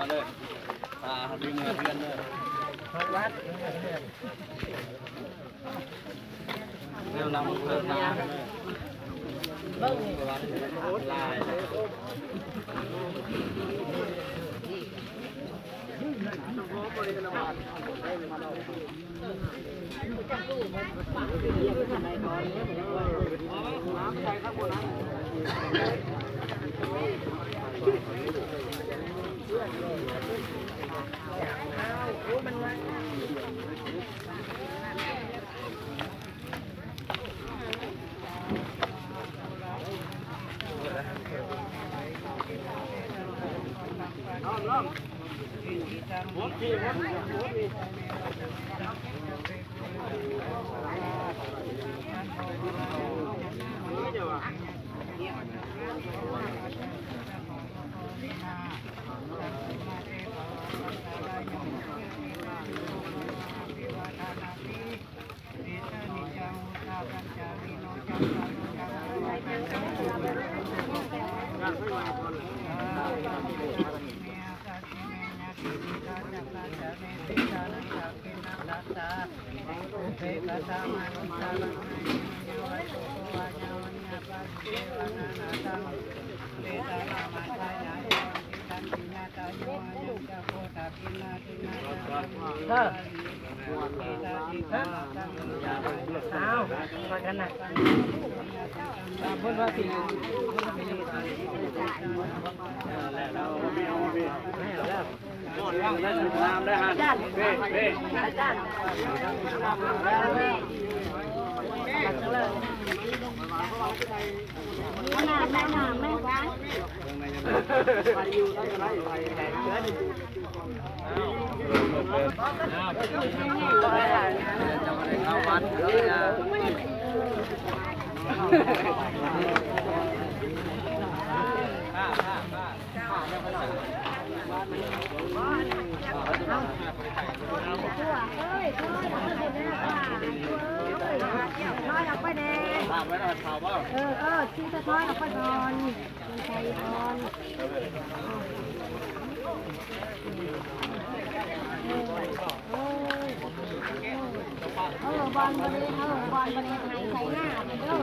เลยตาดึงเงินเดือนเลยวัดเรื่องนำเรื่องนาเบิ้งลายเอาไปกันนะพูดว่าสิแล้วไม่เอาไม่เอาแล้วว่างได้สุดน้ำได้ฮะเบ้เบ้อาจารย์แม่น้ำแม่ว้าไปอยู่ได้ไรไปแหงเชื้อดิเข้าวัดเลยนะทอดออกไปแน่ที่จะทอดออกไปก่อนใส่ก่อนบอลบอลบอลไทยใส่หน้า